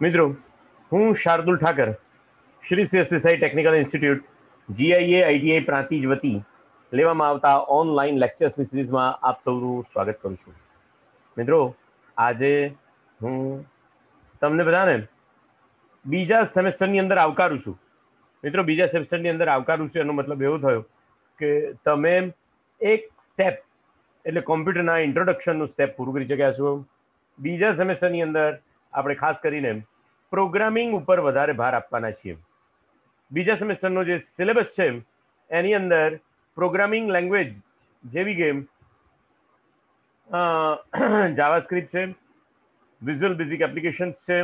મિત્રો, હું શાર્દુલ ઠાકર, શ્રી સીએસસીસાઈ technical institute GIA ITI Prantij વતી લેવામાં આવતા ઓનલાઈન લેક્ચર્સની સિરીઝમાં આપ સૌનું સ્વાગત કરું છું. મિત્રો, આજે હું તમને બધાને બીજા સેમેસ્ટરની અંદર આવકારું છું. મિત્રો, બીજા સેમેસ્ટરની અંદર આવકારું છું એનો મતલબ એવો થયો કે તમે એક સ્ટેપ એટલે કોમ્પ્યુટરના ઇન્ટ્રોડક્શનનું સ્ટેપ પૂરું કરી શક્યા છો. બીજા સેમેસ્ટરની અંદર આપણે ખાસ કરીને પ્રોગ્રામિંગ ઉપર વધારે ભાર આપવાના છીએ. બીજા સેમેસ્ટરનો જે સિલેબસ છે એની અંદર પ્રોગ્રામિંગ લેંગ્વેજ જેવી કે જાવાસ્ક્રિપ્ટ છે, વિઝ્યુઅલ બેઝિક એપ્લિકેશન્સ છે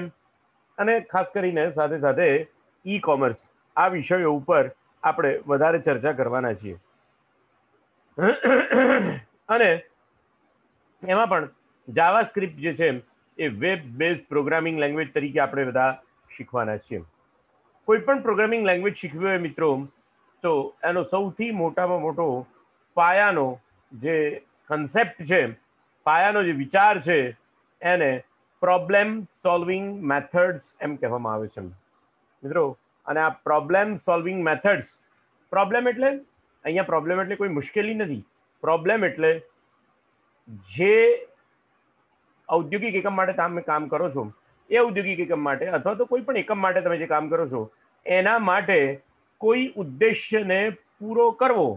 અને ખાસ કરીને સાથે સાથે ઈ કોમર્સ, આ વિષયો ઉપર આપણે વધારે ચર્ચા કરવાના છીએ. અને એમાં પણ જાવાસ્ક્રિપ્ટ જે છે એ વેબ બેઝ પ્રોગ્રામિંગ લેંગ્વેજ તરીકે આપણે બધા શીખવાના છીએ. કોઈ પણ પ્રોગ્રામિંગ લેંગ્વેજ શીખવી હોય મિત્રો, તો એનો સૌથી મોટામાં મોટો પાયાનો જે કન્સેપ્ટ છે, પાયાનો જે વિચાર છે, એને પ્રોબ્લેમ સોલ્વિંગ મેથડ્સ એમ કહેવામાં આવે છે મિત્રો. અને આ પ્રોબ્લેમ સોલ્વિંગ મેથડ્સ, પ્રોબ્લેમ એટલે અહીંયા પ્રોબ્લેમ એટલે કોઈ મુશ્કેલી નથી. પ્રોબ્લેમ એટલે જે ઔદ્યોગિક એકમ માટે તમે કામ કરો છો, એ ઔદ્યોગિક એકમ માટે અથવા તો કોઈ પણ એકમ માટે તમે જે કામ કરો છો એના માટે કોઈ ઉદ્દેશ્યને પૂરો કરવો,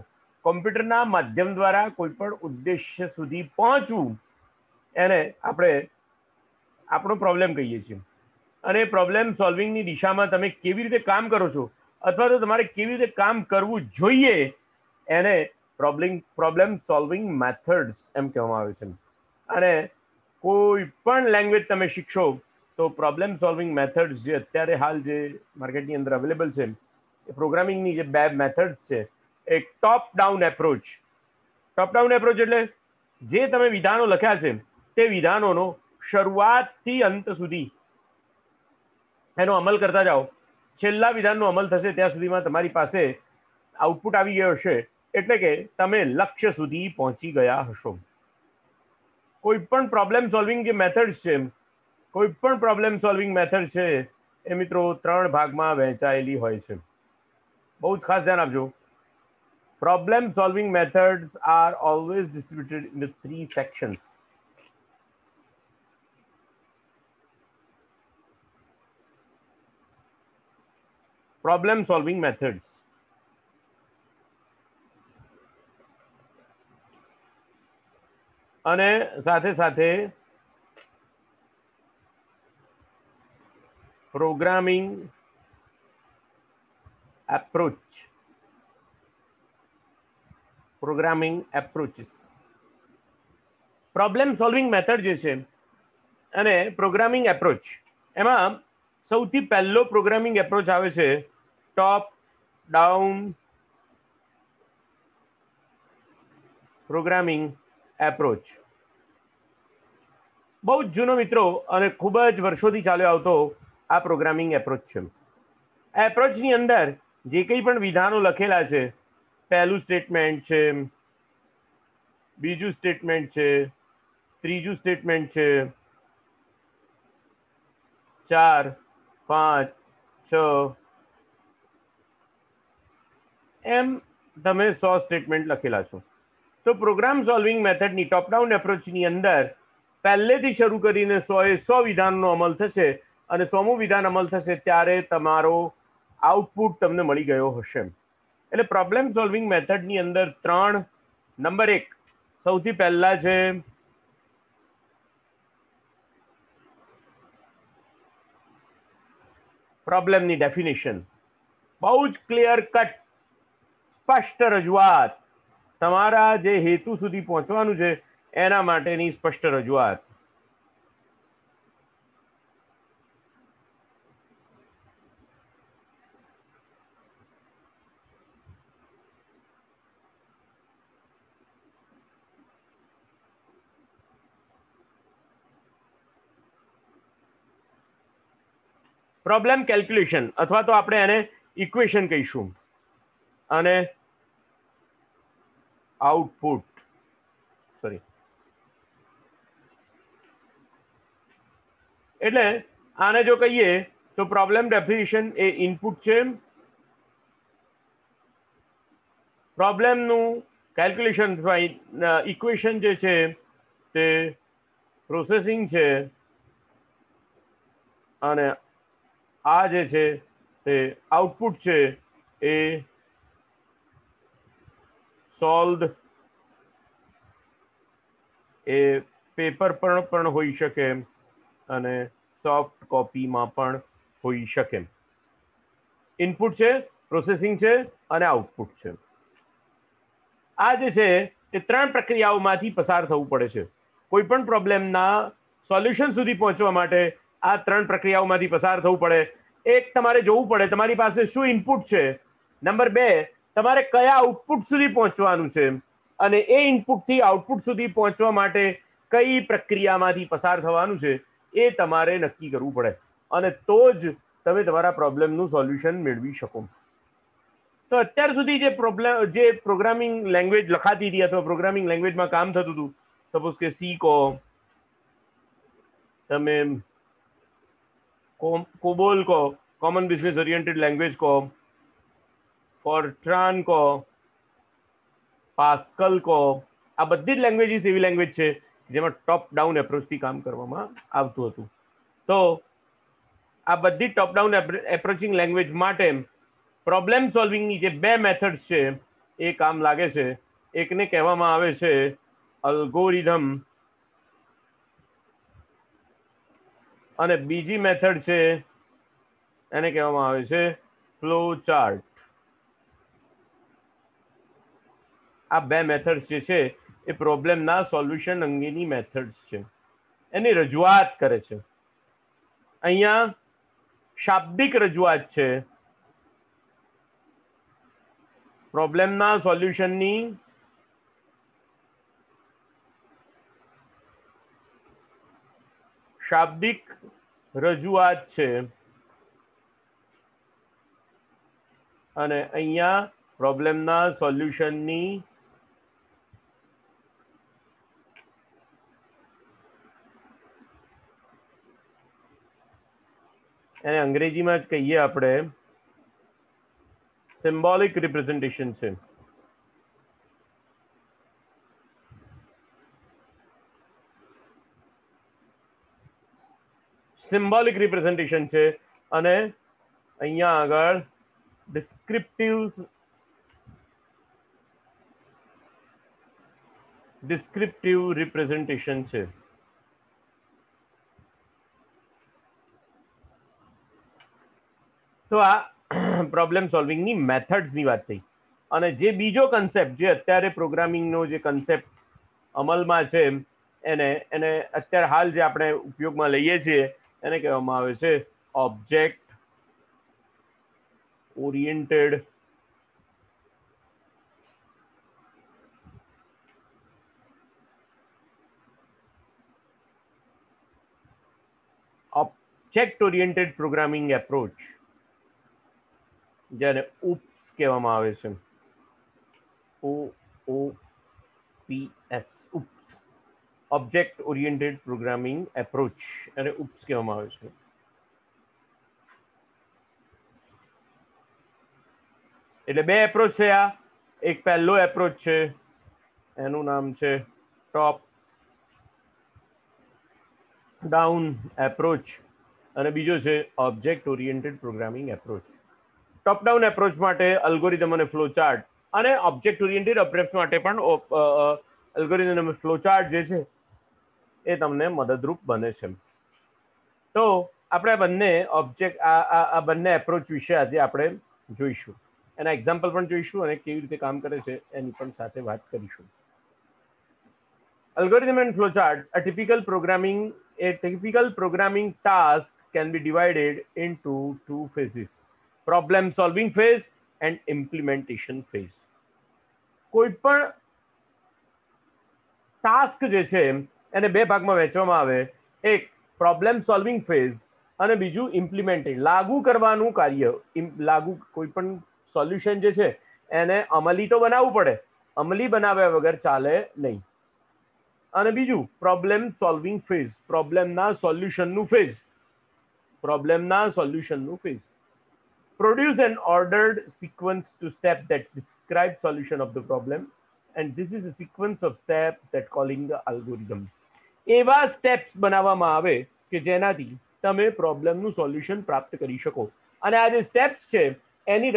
કોમ્પ્યુટરના માધ્યમ દ્વારા કોઈ પણ ઉદ્દેશ્ય સુધી પહોંચવું, એને આપણે આપણો પ્રોબ્લેમ કહીએ છીએ. અને પ્રોબ્લેમ સોલ્વિંગની દિશામાં તમે કેવી રીતે કામ કરો છો અથવા તો તમારે કેવી રીતે કામ કરવું જોઈએ, એને પ્રોબ્લેમ સોલ્વિંગ મેથડ્સ એમ કહેવામાં આવે છે. અને કોઈ પણ લેંગ્વેજ તમે શીખશો તો પ્રોબ્લેમ સોલ્વિંગ મેથડ્સ જે અત્યારે હાલ જે માર્કેટની અંદર અવેલેબલ છે, એ પ્રોગ્રામિંગની જે બે મેથડ્સ છે, એક top down approach. Top down approach એટલે જે તમે વિધાનો લખ્યા છે તે વિધાનોનો શરૂઆતથી અંત સુધી એનો અમલ કરતા જાઓ. છેલ્લા વિધાનનો અમલ થશે ત્યાં સુધીમાં તમારી પાસે આઉટપુટ આવી ગયો હશે, એટલે કે તમે લક્ષ્ય સુધી પહોંચી ગયા હશો. કોઈ પણ પ્રોબ્લેમ સોલ્વિંગ જે મેથડ છે, કોઈ પણ પ્રોબ્લેમ સોલ્વિંગ મેથડ છે એ મિત્રો 3 ભાગમાં વહેંચાયેલી હોય છે. બહુ જ ખાસ ધ્યાન આપજો. Problem solving methods are always distributed in 3 sections. Problem solving methods. અને સાથે સાથે programming approach. Programming approaches. Problem solving method જે છે અને પ્રોગ્રામિંગ એપ્રોચ, એમાં સૌથી પહેલો પ્રોગ્રામિંગ એપ્રોચ આવે છે ટોપ ડાઉન પ્રોગ્રામિંગ એપ્રોચ. બહુ જ જૂનો મિત્રો અને ખૂબ જ વર્ષોથી ચાલ્યો આવતો આ પ્રોગ્રામિંગ એપ્રોચ છે. આ એપ્રોચની અંદર જે કંઈ પણ વિધાનો લખેલા છે, પહેલું સ્ટેટમેન્ટ છે, બીજું સ્ટેટમેન્ટ છે, ત્રીજું સ્ટેટમેન્ટ છે, 4, 5, 6 એમ તમે 100 સ્ટેટમેન્ટ લખેલા છો. તો પ્રોગ્રામ સોલ્વિંગ મેથડની ટોપ ડાઉન એપ્રોચની અંદર પહેલેથી શરૂ કરીને 100 વિધાનનો અમલ થશે અને 100મું વિધાન અમલ થશે ત્યારે તમારો આઉટપુટ તમને મળી ગયો હશે. એટલે પ્રોબ્લેમ સોલ્વિંગ મેથડની અંદર 3, નંબર 1 સૌથી પહેલા છે પ્રોબ્લેમની ડેફિનેશન. બહુ જ ક્લિયર કટ, સ્પષ્ટ રજૂઆત, તમારા જે હેતુ સુધી પહોંચવાનું છે એના માટેની સ્પષ્ટ રજૂઆત. પ્રોબ્લેમ કેલ્ક્યુલેશન અથવા તો આપણે એને ઇક્વેશન કહીશું. અને આઉટપુટ, સોરી, એટલે આને જો કહીએ તો પ્રોબ્લેમ ડેફિનેશન એ ઇનપુટ છે, પ્રોબ્લેમનું કેલ્ક્યુલેશન અથવા ઇક્વેશન જે છે તે પ્રોસેસિંગ છે, અને આ જે છે તે આઉટપુટ છે એ સોલ્વ એ પેપર પર પણ હોઈ શકે અને સોફ્ટ કોપીમાં પણ હોઈ શકે. ઇનપુટ છે, પ્રોસેસિંગ છે અને આઉટપુટ છે. આ જે છે એ ત્રણ પ્રક્રિયાઓમાંથી પસાર થવું પડે છે. કોઈ પણ પ્રોબ્લેમના સોલ્યુશન સુધી પહોંચવા માટે આ ત્રણ પ્રક્રિયાઓમાંથી પસાર થવું પડે. એક, તમારે જોવું પડે તમારી પાસે શું ઇનપુટ છે. નંબર 2, તમારે કયા આઉટપુટ સુધી પહોંચવાનું છે, અને એ ઇનપુટથી આઉટપુટ સુધી પહોંચવા માટે કઈ પ્રક્રિયામાંથી પસાર થવાનું છે એ તમારે નક્કી કરવું પડે, અને તો જ તમે તમારા પ્રોબ્લેમનું સોલ્યુશન મેળવી શકો. તો અત્યાર સુધી જે પ્રોગ્રામિંગ લેંગ્વેજ લખાતી હતી અથવા પ્રોગ્રામિંગ લેંગ્વેજમાં કામ થતું હતું, સપોઝ કે સી કહો, તમે કોબોલ કહો, કોમન બિઝનેસ ઓરિએન્ટેડ લેંગ્વેજ કહો, ફોર્ટ્રાન કહો, પાસ્કલ કહો, આ બધી જ લેંગ્વેજીસ એવી લેંગ્વેજ છે જેમાં ટોપ ડાઉન એપ્રોચથી કામ કરવામાં આવતું હતું. તો આ બધી ટોપ ડાઉન એપ્રોચિંગ લેંગ્વેજ માટે પ્રોબ્લેમ સોલ્વિંગની જે બે મેથડ્સ છે એ કામ લાગે છે. એકને કહેવામાં આવે છે અલ્ગોરિધમ, અને બીજી મેથડ છે એને કહેવામાં આવે છે ફ્લો ચાર્ટ. આ બે મેથડ્સ જે છે એ પ્રોબ્લેમના સોલ્યુશન અંગેની મેથડ્સ છે, એની રજૂઆત કરે છે. અહીંયા શાબ્દિક રજૂઆત છે પ્રોબ્લેમના સોલ્યુશનની, શાબ્દિક રજૂઆત છે, અને અહીંયા પ્રોબ્લેમના સોલ્યુશનની એને અંગ્રેજીમાં જ કહીએ આપણે સિમ્બોલિક રિપ્રેઝન્ટેશન છે. સિમ્બોલિક રિપ્રેઝન્ટેશન છે, અને અહીંયા આગળ ડિસ્ક્રિપ્ટિવ રિપ્રેઝન્ટેશન છે. તો આ પ્રોબ્લેમ સોલ્વિંગની મેથડ્સની વાત થઈ. અને જે બીજો કન્સેપ્ટ જે અત્યારે પ્રોગ્રામિંગનો જે કન્સેપ્ટ અમલમાં છે એને અત્યારે હાલ જે આપણે ઉપયોગમાં લઈએ છીએ એને કહેવામાં આવે છે ઓબ્જેક્ટ ઓરિએન્ટેડ પ્રોગ્રામિંગ એપ્રોચ, જેને UPS કહેવામાં આવે છે. OOPS, UPS, object oriented programming approach, અને UPS કહેવામાં આવે છે. એટલે બે એપ્રોચ છે. આ એક પહેલો એપ્રોચ છે, એનું નામ છે ટોપ ડાઉન એપ્રોચ, અને બીજો છે object oriented programming approach. Top down approach માટે અલ્ગોરિધમ અને ફ્લો ચાર્ટ, અને ઓબ્જેક્ટ ઓરિએન્ટેડ એપ્રોચ માટે પણ અલ્ગોરિધમ અને ફ્લો ચાર્ટ જે છે એ તમને મદદરૂપ બને છે. તો આપણે આ બંને એપ્રોચ વિશે આજે આપણે જોઈશું, એના એક્ઝામ્પલ પણ જોઈશું, અને કેવી રીતે કામ કરે છે એની પણ સાથે વાત કરીશું. Algorithm and flowcharts, a typical programming task can be divided into two phases: problem solving phase and implementation phase. કોઈ પણ ટાસ્ક જે છે એને બે ભાગમાં વહેંચવામાં આવે, એક પ્રોબ્લેમ સોલ્વિંગ ફેઝ અને બીજું ઇમ્પ્લિમેન્ટેશન, લાગુ કરવાનું કાર્ય. કોઈ પણ સોલ્યુશન જે છે એને અમલી તો બનાવવું પડે, અમલી બનાવ્યા વગર ચાલે નહીં. અને બીજું પ્રોબ્લેમ સોલ્વિંગ ફેઝ, પ્રોબ્લેમના સોલ્યુશનનું ફેઝ. પ્રોબ્લેમના સોલ્યુશનનું phase. Produce an ordered sequence to step that describe solution of the problem, and this is a sequence of steps that calling the algorithm. એવા સ્ટેપ્સ બનાવવામાં આવે કે જેનાથી તમે પ્રોબ્લેમનું સોલ્યુશન પ્રાપ્ત કરી શકો. અને આ જે સ્ટેપ્સ છે એની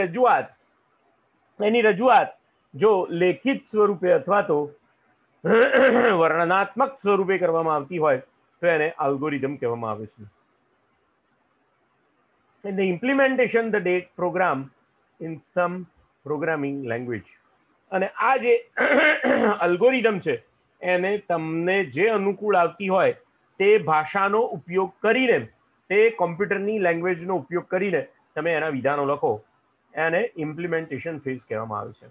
રજૂઆત જો લેખિત સ્વરૂપે અથવા તો વર્ણનાત્મક સ્વરૂપે કરવામાં આવતી હોય તો એને અલ્ગોરિધમ કહેવામાં આવે છે. And the implementation the date program in some programming language. અને આ જે અલ્ગોરિધમ છે એને તમને જે અનુકૂળ આવતી હોય તે ભાષાનો ઉપયોગ કરીને, તે કોમ્પ્યુટરની લેંગ્વેજનો ઉપયોગ કરીને તમે એના વિધાનો લખો. એને ઇમ્પ્લિમેન્ટેશન ફેઝ કહેવામાં આવે છે.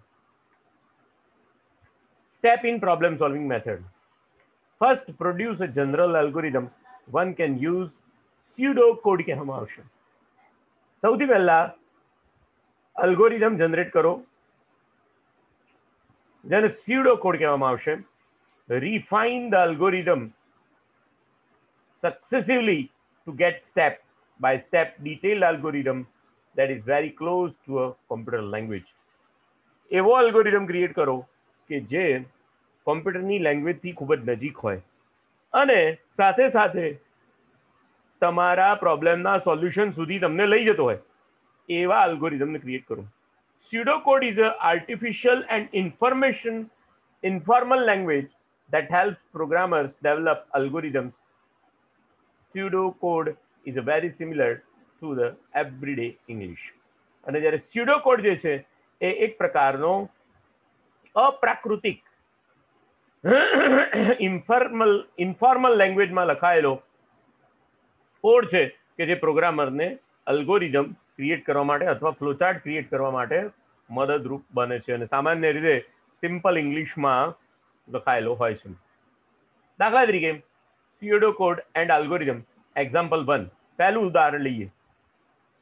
Step in problem solving method. First, produce a general algorithm. One can use pseudo code કહેવામાં આવશે. સૌથી પહેલા અલ્ગોરિધમ જનરેટ કરો જેને સ્યુડો કોડ કહેવામાં આવશે. Refine the algorithm successively to get step by step detailed algorithm that is very close to a computer language. એવો algorithm create કરો કે જે કોમ્પ્યુટરની લેંગ્વેજથી ખૂબ જ નજીક હોય અને સાથે સાથે તમારા પ્રોબ્લેમના સોલ્યુશન સુધી તમને લઈ જતો હોય એવા અલ્ગોરિધમને ક્રિએટ કરો. Pseudo code is an artificial and informal language that helps programmers develop algorithms. Pseudo code is very similar to the everyday English. અને જ્યારે pseudo code જે છે એ એક પ્રકારનો અપ્રાકૃતિક ઇન્ફોર્મલ લેંગ્વેજમાં લખાયેલો કોડ છે કે જે પ્રોગ્રામરને અલ્ગોરિધમ ક્રિએટ કરવા માટે અથવા ફ્લોચાર્ટ ક્રિએટ કરવા માટે મદદરૂપ બને છે અને સામાન્ય રીતે સિમ્પલ ઇંગ્લિશમાં લખાયેલો હોય છે. દાખલા તરીકે pseudo code and algorithm. Example 1. પહેલું ઉદાહરણ લઈએ.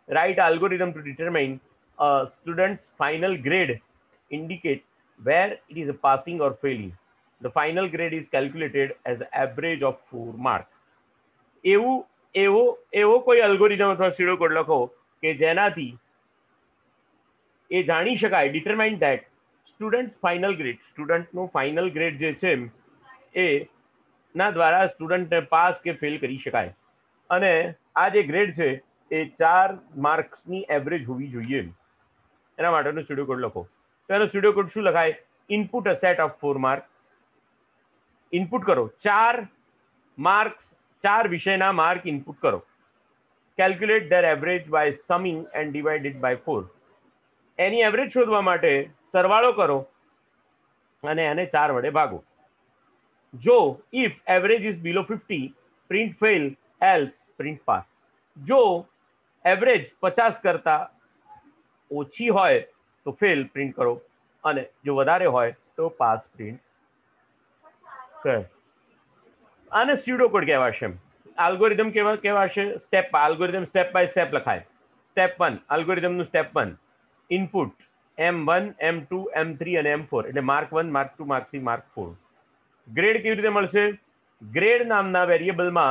Write algorithm to determine a student's final grade. Indicate where it is passing or failing. The final grade is calculated as average of 4 marks. એવો કોઈ અલ્ગોરિધમ અથવા સ્યુડો કોડ લખો કે જેનાથી એ જાણી શકાય, determine that students final grade, સ્ટુડન્ટનો ફાઇનલ ગ્રેડ જે છે એ ના દ્વારા સ્ટુડન્ટને પાસ કે ફેલ કરી શકાય. અને આ જે ગ્રેડ છે એ 4 માર્ક્સની એવરેજ હોવી જોઈએ. એના માટેનો સ્યુડો કોડ લખો. તો એનો સ્યુડો કોડ શું લખાય? Input a set of 4 mark. Input કરો 4 માર્ક્સ, 4 વિષયના માર્ક ઇનપુટ કરો. Calculate their average by summing and divide it by 4. Any average શોધવા માટે સરવાળો કરો અને એને 4 વડે ભાગો. જો if average is below 50, print fail, else print pass. જો એવરેજ 50 કરતા ઓછી હોય તો ફેલ પ્રિન્ટ કરો અને જો વધારે હોય તો પાસ પ્રિન્ટ કરે. આને સ્યુડો કોડ કહેવાશે. આલ્ગોરિધમ કહેવાશે આલ્ગોરિધમ સ્ટેપ બાય સ્ટેપ લખાય. સ્ટેપ 1 આલ્ગોરિધમનું step 1 input M1 M2 M3 અને M4 એટલે mark 1 mark 2 mark 3 mark 4. Grade કેવી રીતે મળશે? ગ્રેડ નામના વેરિયેબલમાં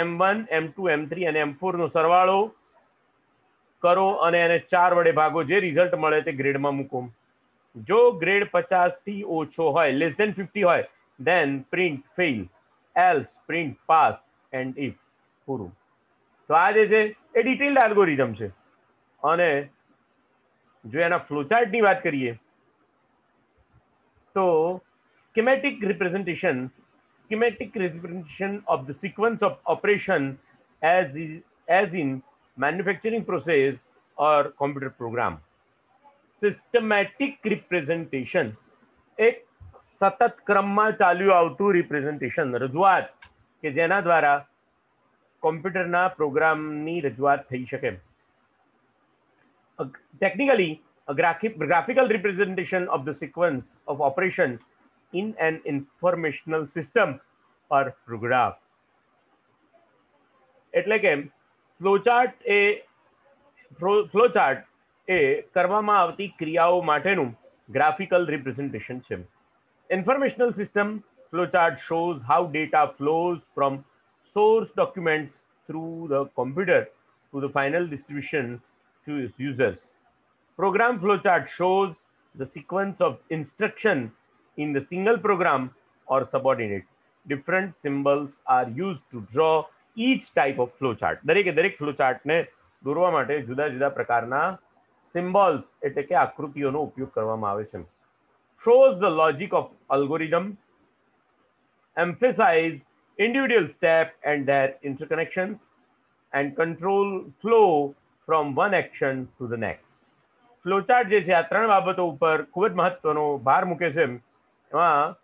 M1 M2 M3 અને M4 નો સરવાળો કરો અને એને 4 વડે ભાગો. જે રિઝલ્ટ મળે તે ગ્રેડમાં મૂકો. જો ગ્રેડ 50 થી ઓછો હોય, લેસ ધેન 50 હોય, then print fail, else print pass and if. પૂરું. તો આ જે છે એ ડિટેલ્ડ એલ્ગોરિધમ છે. અને જો એના ફ્લોચાર્ટની વાત કરીએ તો schematic representation of the sequence of operation as in manufacturing process or computer program. Systematic representation એક સતત ક્રમમાં ચાલ્યું આવતું રિપ્રેઝન્ટેશન, રજૂઆત કે જેના દ્વારા કોમ્પ્યુટરના પ્રોગ્રામની રજૂઆત થઈ શકે. Technically, a graphical representation of the sequence of operation in an informational system or program. એટલે કે ફ્લોચાર્ટ એ કરવામાં આવતી ક્રિયાઓ માટેનું ગ્રાફિકલ રિપ્રેઝન્ટેશન છે. Informational system flowchart shows how data flows from source documents through the computer to the final distribution to its users. Program flowchart shows the sequence of instruction in the single program or subordinate. Different symbols are used to draw each type of flowchart. દરેકે દરેક ફ્લોચાર્ટને દોરવા માટે જુદા જુદા પ્રકારના symbols એટલે કે આકૃતિઓનો ઉપયોગ કરવામાં આવે છે. Shows the logic of algorithm, emphasize individual step and their interconnections, and control flow from one action to the next. Flowchart જે છે આ ત્રણ બાબતો ઉપર ખૂબ જ મહત્વનો ભાર મૂકે છે. એમાં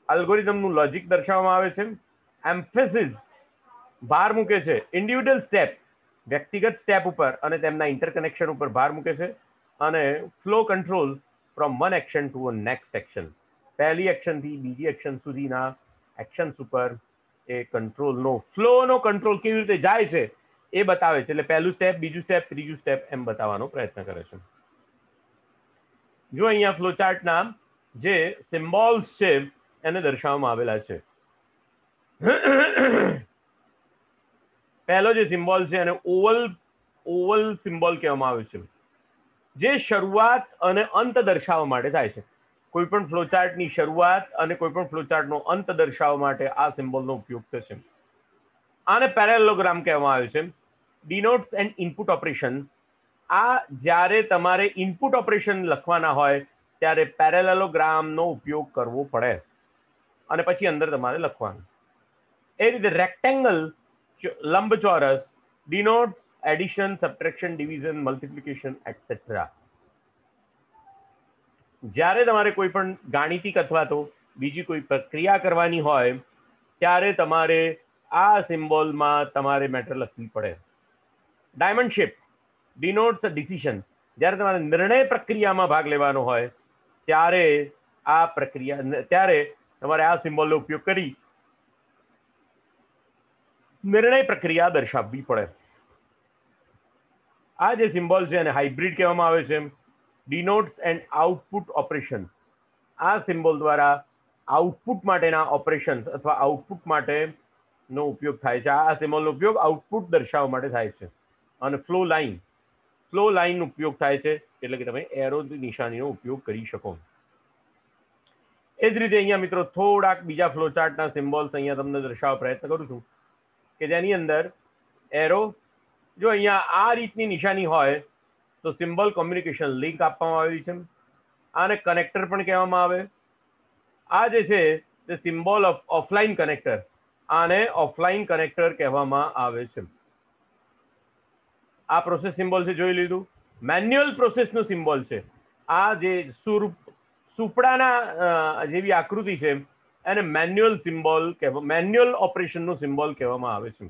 અલ્ગોરિધમનું લોજિક દર્શાવવામાં આવે છે, એમ્ફેસિસ ભાર મૂકે છે ઇન્ડિવિડ્યુઅલ સ્ટેપ વ્યક્તિગત સ્ટેપ ઉપર અને તેમના ઇન્ટરકનેક્શન ઉપર ભાર મૂકે છે, અને flow control from one action to next action, પહેલી એક્શનથી બીજી એક્શન સુધીના એક્શન્સ ઉપર એ કંટ્રોલનો ફ્લોનો કંટ્રોલ કેવી રીતે જાય છે એ બતાવે છે. એટલે પહેલું સ્ટેપ, બીજું સ્ટેપ, ત્રીજું સ્ટેપ એમ બતાવવાનો પ્રયત્ન કરે છે. જો અહીંયા ફ્લોચાર્ટના જે સિમ્બોલ્સ છે એને દર્શાવવામાં આવેલા છે. પહેલો જે સિમ્બોલ છે એને ઓવલ સિમ્બોલ કહેવામાં આવે છે, જે શરૂઆત અને અંત દર્શાવવા માટે થાય છે. કોઈ પણ ફ્લોચાર્ટની શરૂઆત અને કોઈ પણ ફ્લોચાર્ટનો અંત દર્શાવવા માટે આ સિમ્બોલનો ઉપયોગ થશે. આને પેરેલેલોગ્રામ કહેવામાં આવે છે. ડિનોટ્સ એન્ડ ઇનપુટ ઓપરેશન. આ જ્યારે તમારે ઇનપુટ ઓપરેશન લખવાના હોય ત્યારે પેરેલેલોગ્રામનો ઉપયોગ કરવો પડે અને પછી અંદર તમારે લખવાનું. એ રીતે રેક્ટેંગલ લંબચોરસ ડિનોટ્સ addition, subtraction, division, multiplication etcetera. જ્યારે તમારે કોઈ પણ ગાણિતિક અથવા તો બીજી કોઈ પ્રક્રિયા કરવાની હોય ત્યારે તમારે આ સિમ્બોલમાં તમારે મેટર લખવી પડે. ડાયમંડ શેપ ડિનોટ્સ અ ડિસિઝન. જ્યારે તમારે નિર્ણય પ્રક્રિયામાં ભાગ લેવાનો હોય ત્યારે ત્યારે તમારે આ સિમ્બોલનો ઉપયોગ કરી નિર્ણય પ્રક્રિયા દર્શાવવી પડે. આ જે સિમ્બોલ છે એને હાઇબ્રિડ કહેવામાં આવે છે. ડિનોટ્સ એન્ડ આઉટપુટ ઓપરેશન. આ સિમ્બોલ દ્વારા આઉટપુટ માટેના ઓપરેશન્સ અથવા આઉટપુટ માટેનો ઉપયોગ થાય છે. આ સિમ્બોલનો ઉપયોગ આઉટપુટ દર્શાવવા માટે થાય છે. અને ફ્લો લાઇન ઉપયોગ થાય છે, એટલે કે તમે એરો નિશાનીનો ઉપયોગ કરી શકો. એ જ રીતે અહીંયા મિત્રો થોડાક બીજા ફ્લોચાર્ટના સિમ્બોલ્સ અહીંયા તમને દર્શાવવા પ્રયત્ન કરું છું કે જેની અંદર એરો, જો અહીંયા આ રીતની નિશાની હોય તો સિમ્બોલ કોમ્યુનિકેશન લિંક આપવામાં આવેલી છે. આને કનેક્ટર પણ કહેવામાં આવે. આ જે છે તે સિમ્બોલ ઓફ ઓફલાઈન કનેક્ટર, આને ઓફલાઈન કનેક્ટર કહેવામાં આવે છે. આ પ્રોસેસ સિમ્બોલ છે, જોઈ લીધું. મેન્યુઅલ પ્રોસેસનો સિમ્બોલ છે. આ જે સુપડાના જેવી આકૃતિ છે એને મેન્યુઅલ ઓપરેશનનો સિમ્બોલ કહેવામાં આવે છે.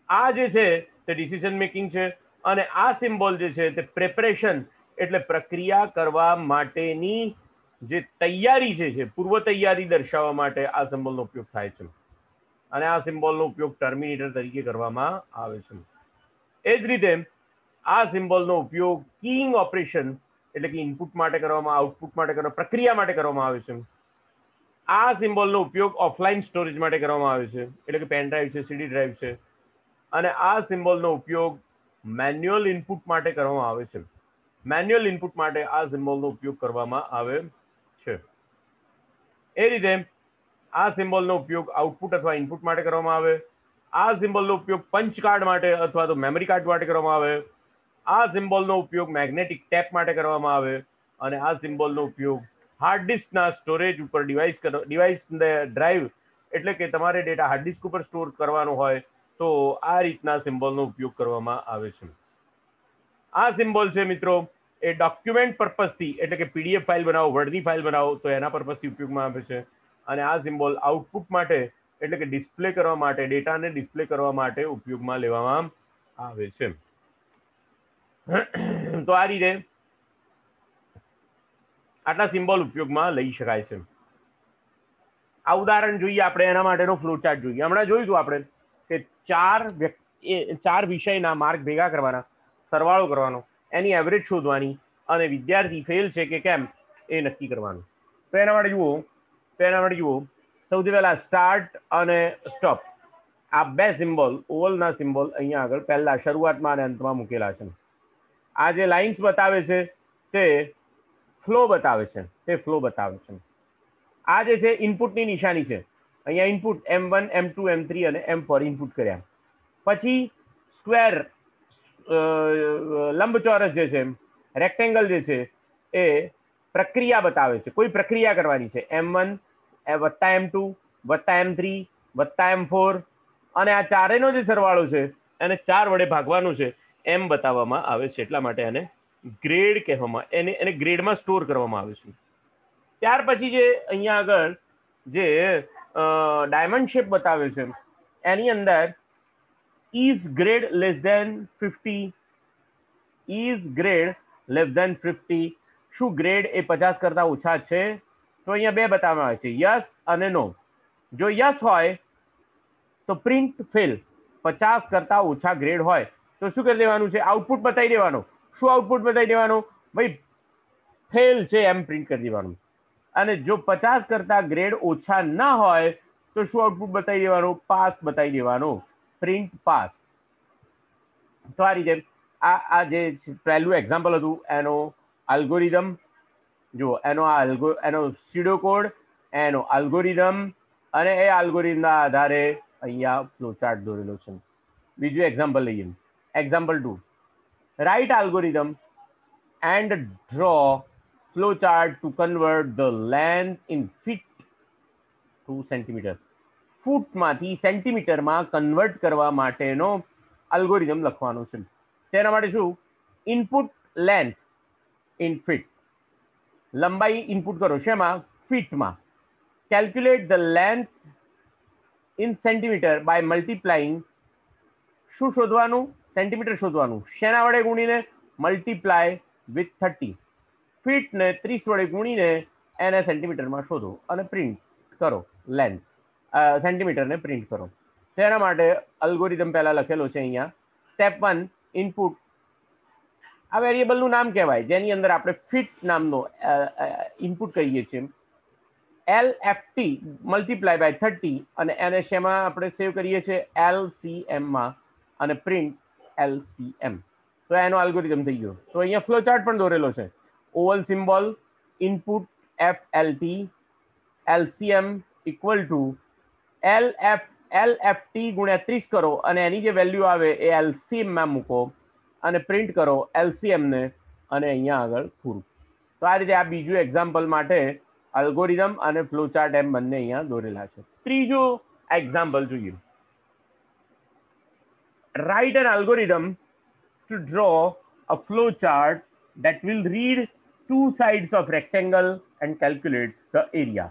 આ જે છે તે ડિસિઝન મેકિંગ છે, અને આ સિમ્બોલ જે છે તે પ્રેપરેશન એટલે પ્રક્રિયા કરવા માટેની જે તૈયારી છે પૂર્વ તૈયારી દર્શાવવા માટે આ સિમ્બોલનો ઉપયોગ થાય છે. અને આ સિમ્બોલનો ઉપયોગ ટર્મિનેટર તરીકે કરવામાં આવે છે. એ જ રીતે આ સિમ્બોલનો ઉપયોગ કીઈંગ ઓપરેશન એટલે કે ઇનપુટ માટે કરવામાં, આઉટપુટ માટે કરવામાં, પ્રક્રિયા માટે કરવામાં આવે છે. આ સિમ્બોલનો ઉપયોગ ઓફલાઈન સ્ટોરેજ માટે કરવામાં આવે છે, એટલે કે પેન ડ્રાઈવ છે, સીડી ડ્રાઈવ છે. અને આ સિમ્બોલનો ઉપયોગ મેન્યુઅલ ઇનપુટ માટે કરવામાં આવે છે. મેન્યુઅલ ઇનપુટ માટે આ સિમ્બોલનો ઉપયોગ કરવામાં આવે છે. એ રીતે આ સિમ્બોલનો ઉપયોગ આઉટપુટ અથવા ઇનપુટ માટે કરવામાં આવે. આ સિમ્બોલનો ઉપયોગ પંચ કાર્ડ માટે અથવા તો મેમરી કાર્ડ માટે કરવામાં આવે. આ સિમ્બોલનો ઉપયોગ મેગ્નેટિક ટેપ માટે કરવામાં આવે. અને આ સિમ્બોલનો ઉપયોગ હાર્ડ ડિસ્કના સ્ટોરેજ ઉપર ડિવાઇસ ડ્રાઈવ એટલે કે તમારે ડેટા હાર્ડ ડિસ્ક ઉપર સ્ટોર કરવાનો હોય તો આ રીતના સિમ્બોલનો ઉપયોગ કરવામાં આવે છે. આ સિમ્બોલ છે મિત્રો એ ડોક્યુમેન્ટ પર્પઝથી એટલે કે પીડીએફ ફાઇલ બનાવો, વર્ડની ફાઇલ બનાવો તો એના પર્પઝથી ઉપયોગમાં આવે છે. અને આ સિમ્બોલ આઉટપુટ માટે એટલે કે ડિસ્પ્લે કરવા માટે, ડેટાને ડિસ્પ્લે કરવા માટે ઉપયોગમાં લેવામાં આવે છે. તો આ રીતે આટલા સિમ્બોલ ઉપયોગમાં લઈ શકાય છે. આ ઉદાહરણ જોઈએ આપણે, એના માટેનો ફ્લોચાર્ટ જોઈએ. હમણાં જોયું હતું આપણે કે ચાર વિષયના માર્ક ભેગા કરવાના, સરવાળો કરવાનો, એની એવરેજ શોધવાની અને વિદ્યાર્થી ફેલ છે કે કેમ એ નક્કી કરવાનું. તો એના માટે જુઓ સૌથી પહેલા સ્ટાર્ટ અને સ્ટોપ. આ બે સિમ્બોલ ઓવલના સિમ્બોલ અહીંયા આગળ પહેલા શરૂઆતમાં અને અંતમાં મૂકેલા છે. આ જે લાઇન્સ બતાવે છે તે ફ્લો બતાવે છે, આ જે છે ઇનપુટની નિશાની છે. અહીંયા ઇનપુટ M1 M2 M3 અને M4 ઇનપુટ કર્યા. પછી સ્ક્વેર લંબચોરસ જે છે, રેક્ટેંગલ જે છે એ પ્રક્રિયા બતાવે છે, કોઈ પ્રક્રિયા કરવાની છે. M1 વત્તા M2 વત્તા M3 વત્તા M4 અને આ ચારેયનો જે સરવાળો છે એને 4 વડે ભાગવાનો છે એમ બતાવવામાં આવે છે. એટલા માટે એને ગ્રેડ કહેવામાં, એને ગ્રેડમાં સ્ટોર કરવામાં આવે છે. ત્યાર પછી જે અહીંયા આગળ જે ડાયમંડ શેપ બતાવે છે એની અંદર is grade less than 50, is grade less than 50. શું ગ્રેડ એ 50 કરતા ઓછા છે? તો અહીંયા બે બતાવવામાં આવે છે, યસ અને નો. જો યસ હોય તો પ્રિન્ટ ફેલ. 50 કરતા ઓછા ગ્રેડ હોય તો શું કરી દેવાનું છે? આઉટપુટ બતાવી દેવાનો. શું આઉટપુટ બતાવી દેવાનું? ભાઈ ફેલ છે એમ પ્રિન્ટ કરી દેવાનું. અને જો 50 કરતા ગ્રેડ ઓછા ના હોય તો શું આઉટપુટ બતાવી દેવાનું? પાસ બતાવી દેવાનું, પ્રિન્ટ પાસ. તો આ રીતે આ જે પહેલું એક્ઝામ્પલ હતું એનો અલ્ગોરિધમ જો, એનો સ્યુડો કોડ, એનો અલ્ગોરિધમ અને એ અલ્ગોરિધમના આધારે અહીંયા ફ્લો ચાર્ટ દોરેલો છે. બીજું એક્ઝામ્પલ લઈએ. Example 2, write algorithm and draw flow chart to convert the length in feet to centimetre. ફૂટમાંથી સેન્ટીમીટરમાં કન્વર્ટ કરવા માટેનો અલ્ગોરિધમ લખવાનો છે. તેના માટે શું? ઇનપુટ લેન્થ ઇન ફીટ, લંબાઈ ઇનપુટ કરો. શેમાં? ફીટમાં. Calculate the length in centimetre by multiplying. શું શોધવાનું? સેન્ટીમીટર શોધવાનું. શેના વડે ગુણીને? Multiply with 30. ફીટને 30 વડે ગુણીને એને સેન્ટીમીટરમાં શોધો અને પ્રિન્ટ કરો. લેન્થ સેન્ટીમીટરને પ્રિન્ટ કરો. તેના માટે અલ્ગોરિધમ પહેલા લખેલો છે અહીંયા. Step 1, input. આ વેરિયેબલનું નામ કહેવાય જેની અંદર આપણે ફીટ નામનો ઇનપુટ કહીએ છીએ. LFT મલ્ટીપ્લાય બાય 30 અને એને શેમાં આપણે સેવ કરીએ છીએ? LCM માં અને પ્રિન્ટ LCM. તો એનો અલ્ગોરિધમ થઈ ગયો. તો અહીંયા ફ્લો ચાર્ટ પણ દોરેલો છે. Oval symbol, input FLT, LCM equal to LFT ગુણ્યા 30 કરો અને એની જે વેલ્યુ આવે એ LCM માં મૂકો અને પ્રિન્ટ કરો LCM ને અને અહીંયા આગળ પૂરું. તો આ રીતે આ બીજું એક્ઝામ્પલ માટે અલ્ગોરિધમ અને ફ્લો ચાર્ટ એમ બંને અહીંયા દોરેલા છે. ત્રીજો એક્ઝામ્પલ જોઈએ. Write an algorithm to draw a flow chart that will read two sides of rectangle and calculates the area.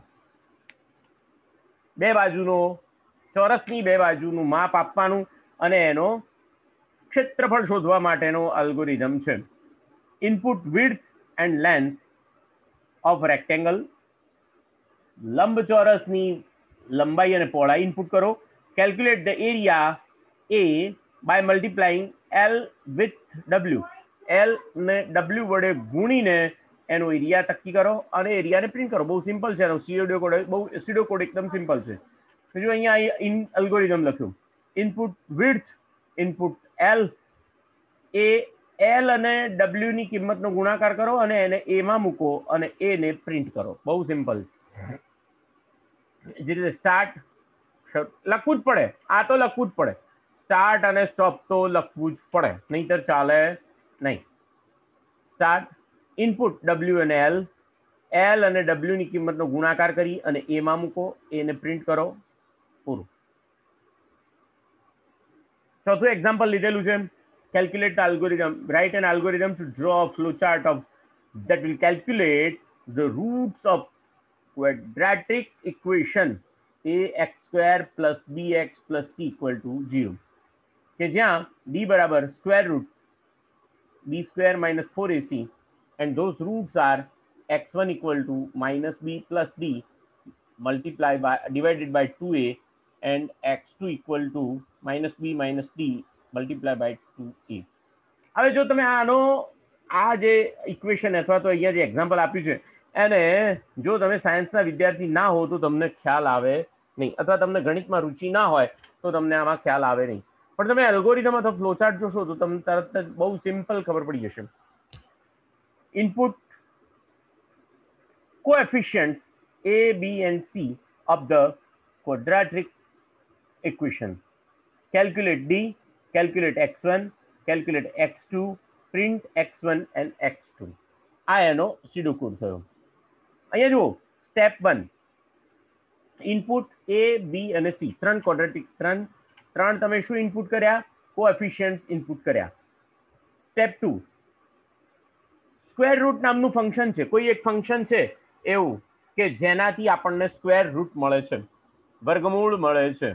બે બાજુનો ચોરસની બે બાજુનું માપ આપવાનું અને એનો ક્ષેત્રફળ શોધવા માટેનો અલ્ગોરિધમ છે. Input width and length of rectangle, લંબચોરસની લંબાઈ અને પહોળાઈ ઇનપુટ કરો. Calculate the area A by multiplying L with W. L ને W વડે ગુણીને એનો એરિયા નક્કી કરો અને એરિયાને પ્રિન્ટ કરો. બહુ સિમ્પલ છે. એનો સ્યુડો કોડ એકદમ સિમ્પલ છે. જો અહીંયા અલ્ગોરિધમ લખ્યું. ઇનપુટ વિડ્થ, ઇનપુટ L, એ L અને W ની કિંમતનો ગુણાકાર કરો અને એને A માં મૂકો અને A ને પ્રિન્ટ કરો. બહુ સિમ્પલ. જે રીતે સ્ટાર્ટ લખવું જ પડે, આ તો લખવું જ પડે. સ્ટાર્ટ અને સ્ટોપ તો લખવું જ પડે, નહીતર ચાલે નહીં. સ્ટાર્ટ, ઇનપુટ W અને L, L અને W ની કિંમતનો ગુણાકાર કરી અને A માં મૂકો, A ને પ્રિન્ટ કરો, પૂરું. ચોથું એક્ઝામ્પલ લીધેલું છે. Calculate algorithm, write an algorithm to draw a flow chart of that will calculate the roots of quadratic equation ax² plus bx plus c equal to 0. કે જ્યાં d બરાબર square root b² minus 4ac and those roots are x1 equal to minus b plus d divided by 2a and x2 equal to minus b minus d multiplied by 2a. હવે જો તમે આ જે equation અથવા તો અહીંયા જે example આપ્યું છે એને જો તમે સાયન્સના વિદ્યાર્થી ના હો તો તમને ખ્યાલ આવે નહીં, અથવા તમને ગણિતમાં રુચિ ના હોય તો તમને આમાં ખ્યાલ આવે નહીં. પણ તમે એલ્ગોરિધમ અથવા ફ્લોચાર્ટ જોશો તો તમને તરત જ બહુ સિમ્પલ ખબર પડી જશે. Input coefficients A, B and C of the quadratic equation. Calculate D, calculate x1, calculate x2, print x1 and x2. આ એનો સીધો કોડ થયો. અહીંયા જુઓ, સ્ટેપ 1, ઇનપુટ A, B અને C, ત્રણ ક્વોડ્રેટિક, ત્રણ તમે શું ઇનપુટ કર્યા? કોએફિશિયન્ટ્સ ઇનપુટ કર્યા. સ્ટેપ 2, સ્ક્વેર રૂટ નામનું ફંક્શન છે. કોઈ એક ફંક્શન છે એવું કે જેનાથી આપણને સ્ક્વેર રૂટ મળે છે, વર્ગમૂળ મળે છે.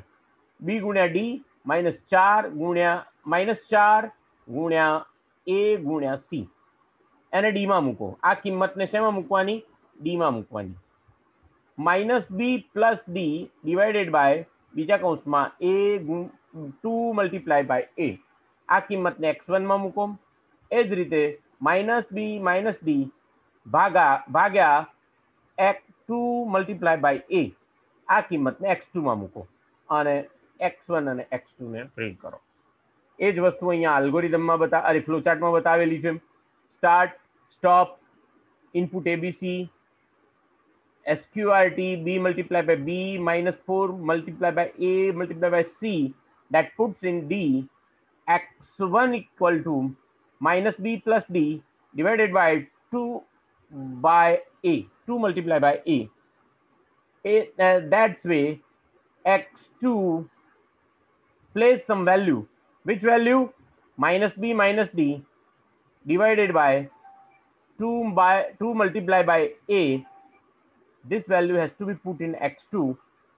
બી ગુણ્યા ડી -4 ગુણ્યા A ગુણ્યા C. એને ડીમાં મૂકો. આ કિંમતને શેમાં મૂકવાની? ડીમાં મૂકવાની. -b + d ડિવાઇડેડ બાય બીજા કૌંસમાં A 2 × A. આ કિંમતને x1 માં મૂકો. એ જ રીતે -b - d ભાગ્યા x2 × A. આ કિંમતને x2 માં મૂકો અને x1 અને x2 ને પ્રિન્ટ કરો. એ જ વસ્તુ અહીંયા અલ્ગોરિધમમાં ફ્લોચાર્ટમાં બતાવેલી છે. Start, stop, input ABC, SQRT, B × B -4 × A × C that puts in D x1 equal to -b + d divided by 2 by A, 2 × A. That's way x2 place some value. Which value? -b - d divided by 2 × A. This value has to be put in x2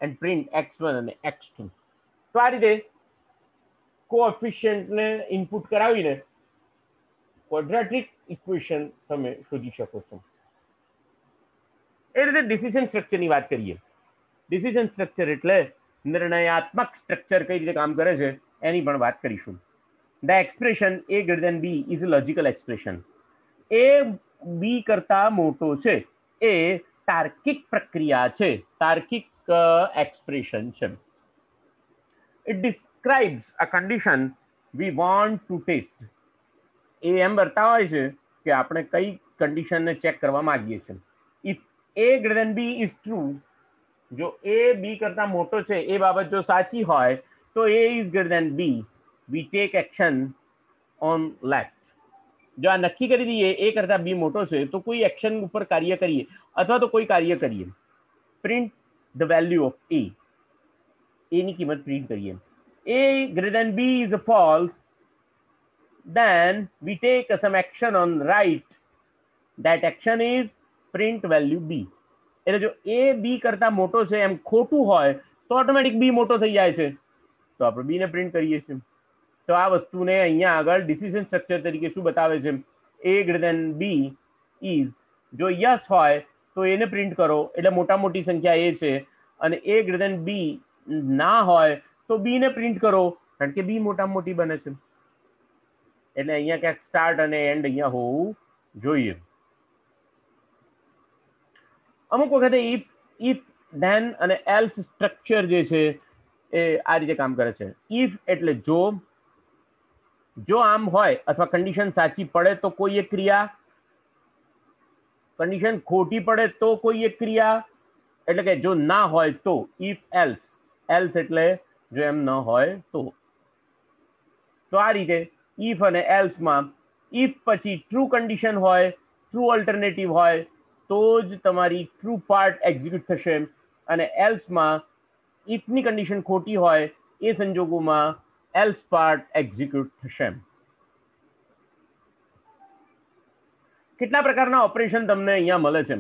and print x1 and x2. તો આ રીતે coefficient ને input કરાવીને quadratic equation તમે શોધી શકો છો. એ રીતે ડિસિઝન સ્ટ્રક્ચરની વાત કરીએ. ડિસિઝન સ્ટ્રક્ચર એટલે નિર્ણયાત્મક સ્ટ્રક્ચર કઈ રીતે કામ કરે છે એની પણ વાત કરીશું. The expression A > B is a logical expression. A B કરતા મોટો છે એ તાર્કિક પ્રક્રિયા છે, તાર્કિક એક્સપ્રેશન છે. It describes a condition we want to test. એ એમ બતાવે છે કે આપણે કઈ કન્ડિશનને ચેક કરવા માંગીએ છીએ. If A > B is true, જો A B કરતા મોટો છે એ બાબત જો સાચી હોય તો A is > B, we take action on left. જો આ નક્કી કરી દઈએ A કરતા B મોટો છે તો કોઈ એક્શન ઉપર કાર્ય કરીએ અથવા તો કોઈ કાર્ય કરીએ. Print the value of A. A ની કિંમત પ્રિન્ટ કરીએ. A > B is false, then we take some action on right. That action is print value B. એટલે જો A B કરતા મોટો છે એમ ખોટું હોય તો ઓટોમેટિક B મોટો થઈ જાય છે, તો આપણે B ને પ્રિન્ટ કરીએ છીએ. તો આ વસ્તુને અહીંયા આગળ ડિસિઝન સ્ટ્રક્ચર તરીકે શું બતાવે છે? A > B ઇઝ, જો યસ હોય તો એને પ્રિન્ટ કરો એટલે મોટા મોટી સંખ્યા એ છે, અને A > B ના હોય તો B ને પ્રિન્ટ કરો કારણ કે B મોટા મોટી બને છે. એટલે અહીંયા ક્યાંક સ્ટાર્ટ અને એન્ડ અહીંયા હોવું જોઈએ. અમુક વખતે ઇફ ધેન અને એલ્સ સ્ટ્રક્ચર જે છે એ આ રીતે કામ કરે છે. ઇફ એટલે જો આમ હોય અથવા કન્ડિશન સાચી પડે તો કોઈ એક ક્રિયા, કન્ડિશન ખોટી પડે તો કોઈ એક ક્રિયા, એટલે કે જો ના હોય તો. ઇફ એલ્સ, એલ્સ એટલે જો એમ ન હોય તો. તો આ રીતે ઇફ અને એલ્સમાં ઇફ પછી ટ્રુ કન્ડિશન હોય, ટ્રુ ઓલ્ટરનેટિવ હોય તો જ તમારી ટ્રુ પાર્ટ એક્ઝિક્યુટ થશે, અને એલ્સમાં ઇફની કન્ડિશન ખોટી હોય એ સંજોગોમાં એલ્સ પાર્ટ એક્ઝિક્યુટ થશે. કેટલા પ્રકારના ઓપરેશન તમને અહીંયા મળે છે?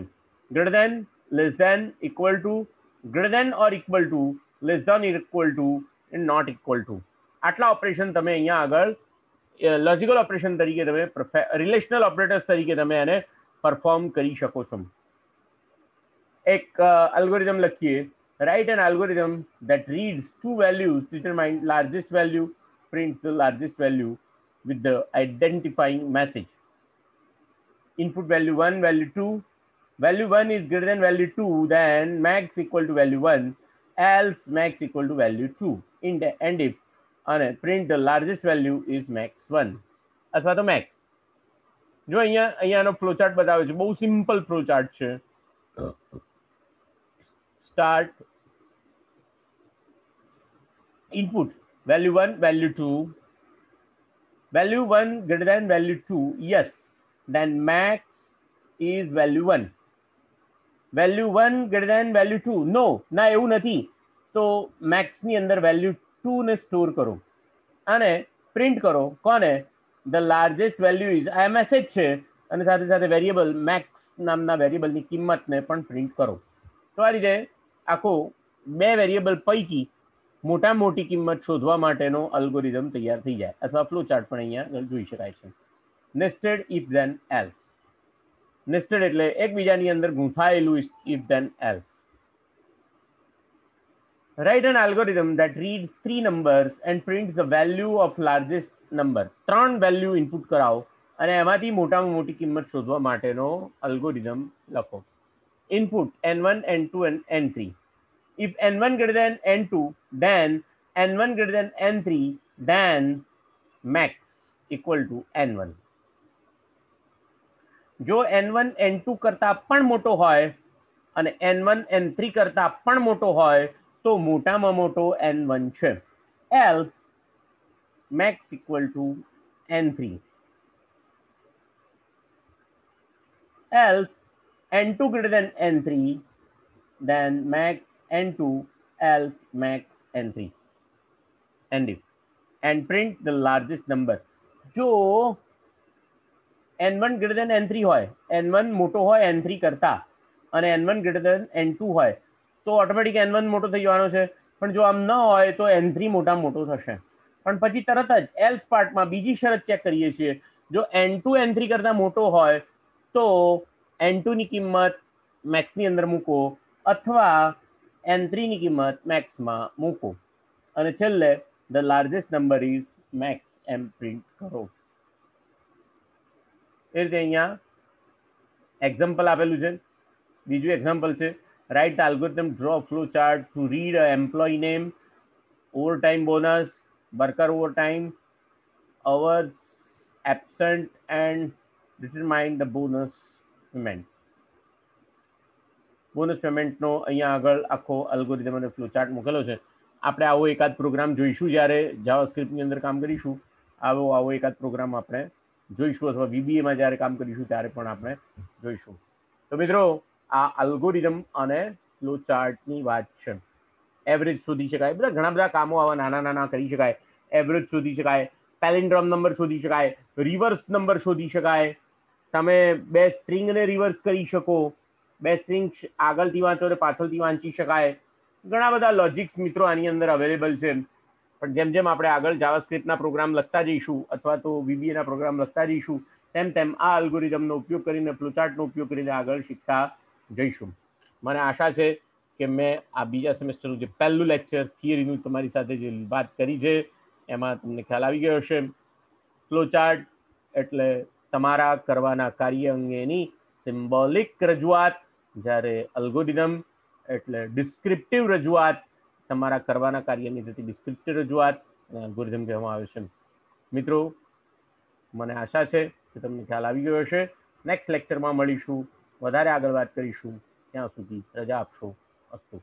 Greater than, less than, equal to, greater than or equal to, less than equal to, and not equal to. આટલા ઓપરેશન તમે અહીંયા આગળ લોજિકલ ઓપરેશન તરીકે તમે, રિલેશનલ ઓપરેટર્સ તરીકે તમે એને પરફોર્મ કરી શકો છો. એક અલ્ગોરિધમ લખીએ. Write an algorithm that reads two values, determine largest value, prints the largest value with the identifying message. Input value 1, value 2. Value 1 is greater than value 2, then max equal to value 1, else max equal to value 2 and if અને print the largest value is max 1 અથવા તો max. જો અહીંયાનો flowchart બતાવે છે, બહુ simple flowchart છે. Start input value 1 value 2 value 1 greater than value 2 yes then max is value 1 value 1 greater than value 2 no ના એવું નથી તો max ની અંદર value 2 ને સ્ટોર કરો અને પ્રિન્ટ કરો કોને the largest value is આ મેસેજ છે અને સાથે સાથે વેરિયેબલ max નામના વેરિયેબલની કિંમતને પણ પ્રિન્ટ કરો. તો આ રીતે આખો બે વેરિયેબલ પૈકી મોટા મોટી કિંમત શોધવા માટેનો અલ્ગોરિધમ તૈયાર થઈ જાય અથવા ફ્લો ચાર્ટ પણ અહીંયા જોઈ શકાય છે. Nested if then else. Nested એટલે એકબીજાની અંદર ગૂંથાયેલું if then else. Write an algorithm that reads 3 numbers and prints the value of largest number. 3 value input કરાવો અને એમાંથી મોટામાં મોટી કિંમત શોધવા માટેનો અલ્ગોરિધમ લખો. Input n1 n2 and n3. If n1 greater than n2 then n1 greater than n3 then max equal to n1. જો n1 n2 કરતા પણ મોટો હોય અને n1 n3 કરતા પણ મોટો હોય તો મોટામાં મોટો n1 છે. else max equal to n3. else n2 greater than n3 then max n2 else max n3 and if and print the largest number. જો n1 greater than n3 હોય, n1 મોટો હોય n3 કરતા અને n1 greater than n2 હોય તો automatic n1 મોટો થઈ જવાનો છે. પણ જો આમ ન હોય તો n3 મોટામાં મોટો થશે. પણ પછી તરત જ એલ્સ પાર્ટમાં બીજી શરત ચેક કરીએ છીએ. જો n2 n3 કરતા મોટો હોય તો n2 ની કિંમત મેક્સની અંદર મૂકો અથવા n3 ની કિંમત મેક્સમાં મૂકો અને છેલ્લે the largest number is max એમ પ્રિન્ટ કરો. એ રીતે અહીંયા એક્ઝામ્પલ આપેલું છે. બીજું એક્ઝામ્પલ છે write the algorithm draw flow chart to read a employee name, overtime bonus, worker overtime, hours absent and determine the bonus payment. Bonus પેમેન્ટનો અહીંયા આગળ આખો અલ્ગોરિધમ અને ફ્લો ચાર્ટ મૂકેલો છે. આપણે આવો એકાદ પ્રોગ્રામ જોઈશું જ્યારે જાવાસ્ક્રિપ્ટની અંદર કામ કરીશું. આવો એકાદ પ્રોગ્રામ આપણે જોઈશું અથવા VBAમાં જ્યારે કામ કરીશું ત્યારે પણ આપણે જોઈશું. તો મિત્રો આ અલ્ગોરિધમ અને ફ્લો ચાર્ટની વાત છે. એવરેજ શોધી શકાય, બધા ઘણા બધા કામો આવા નાના નાના કરી શકાય. એવરેજ શોધી શકાય, પેલિન્ડ્રોમ નંબર શોધી શકાય, રિવર્સ નંબર શોધી શકાય. તમે બે સ્ટ્રિંગને રિવર્સ કરી શકો, બે સ્ટ્રિંગ આગળથી વાંચો અને પાછળથી વાંચી શકાય. ઘણા બધા લોજિક્સ મિત્રો આની અંદર અવેલેબલ છે. પણ જેમ જેમ આપણે આગળ જાવાસ્ક્રિપ્ટના પ્રોગ્રામ લખતા જઈશું અથવા તો VBAના પ્રોગ્રામ લખતા જઈશું તેમ તેમ આ અલ્ગોરિધમનો ઉપયોગ કરીને ફ્લોચાર્ટનો ઉપયોગ કરીને આગળ શીખતા જઈશું. મને આશા છે કે મેં આ બીજા સેમેસ્ટરનું જે પહેલું લેક્ચર થિયરીનું તમારી સાથે જે વાત કરી છે એમાં તમને ખ્યાલ આવી ગયો હશે. ફ્લોચાર્ટ એટલે તમારા કરવાના કાર્ય અંગેની સિમ્બોલિક રજૂઆત, જ્યારે અલ્ગોરિધમ એટલે ડિસ્ક્રિપ્ટિવ રજૂઆત, તમારા કરવાના કાર્યની થતી ડિસ્ક્રિપ્ટિવ રજૂઆત અલ્ગોરિધમ કહેવામાં આવે છે. મિત્રો મને આશા છે કે તમને ખ્યાલ આવી ગયો હશે. નેક્સ્ટ લેક્ચરમાં મળીશું, વધારે આગળ વાત કરીશું. ત્યાં સુધી રજા આપશો. અસ્તુ.